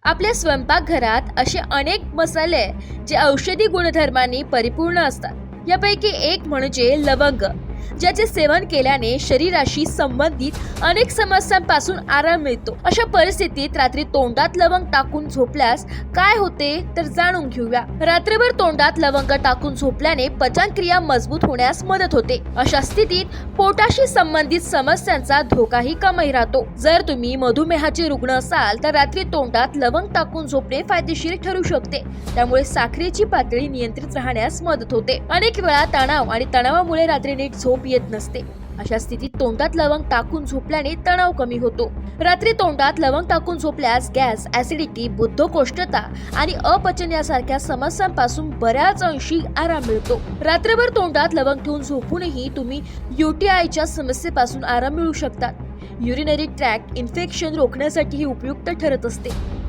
आपल्या स्वयंपाकघरात असे अनेक मसाले जे औषधी गुणधर्मांनी परिपूर्ण असतात। यापैकी एक म्हणजे लवंग, ज्याचे सेवन केल्याने शरीराशी संबंधित अनेक समस्यांपासून आराम मिळतो। अशा परिस्थितीत रात्री तोंडात लवंग टाकून झोपल्यास काय होते तर जाणून घेऊया। रात्रभर तोंडात लवंग टाकून झोपल्याने पचनक्रिया मजबूत होण्यास मदत होते। अशा स्थितीत पोटाशी संबंधित समस्यांचा धोकाही कमी राहतो। जर तुम्ही मधुमेहाचे रुग्ण असाल तर रात्री तोंडात लवंग टाकून झोपणे फायदेशीर ठरू शकते। त्यामुळे साखरेची पातळी नियंत्रित राहण्यास मदत होते। अनेक वेळा तणाव आणि तणावामुळे रात्री नीट झोप येत नसते। अशा स्थितीत तोंडात लवंग टाकून झोपल्याने तणाव कमी होतो। रात्री तोंडात लवंग टाकून झोपल्यास गॅस, ऍसिडिटी, बद्धकोष्ठता आणि अपचन यासारख्या समस्यांपासून बऱ्याच अंशी आराम मिळतो। रात्रभर तोंडात लवंग ठेवून झोपूनही तुम्ही UTIच्या समस्येपासून आराम मिळवू शकतात। युरिनरी ट्रॅक्ट इन्फेक्शन रोखण्यासाठी ही उपयुक्त ठरत असते।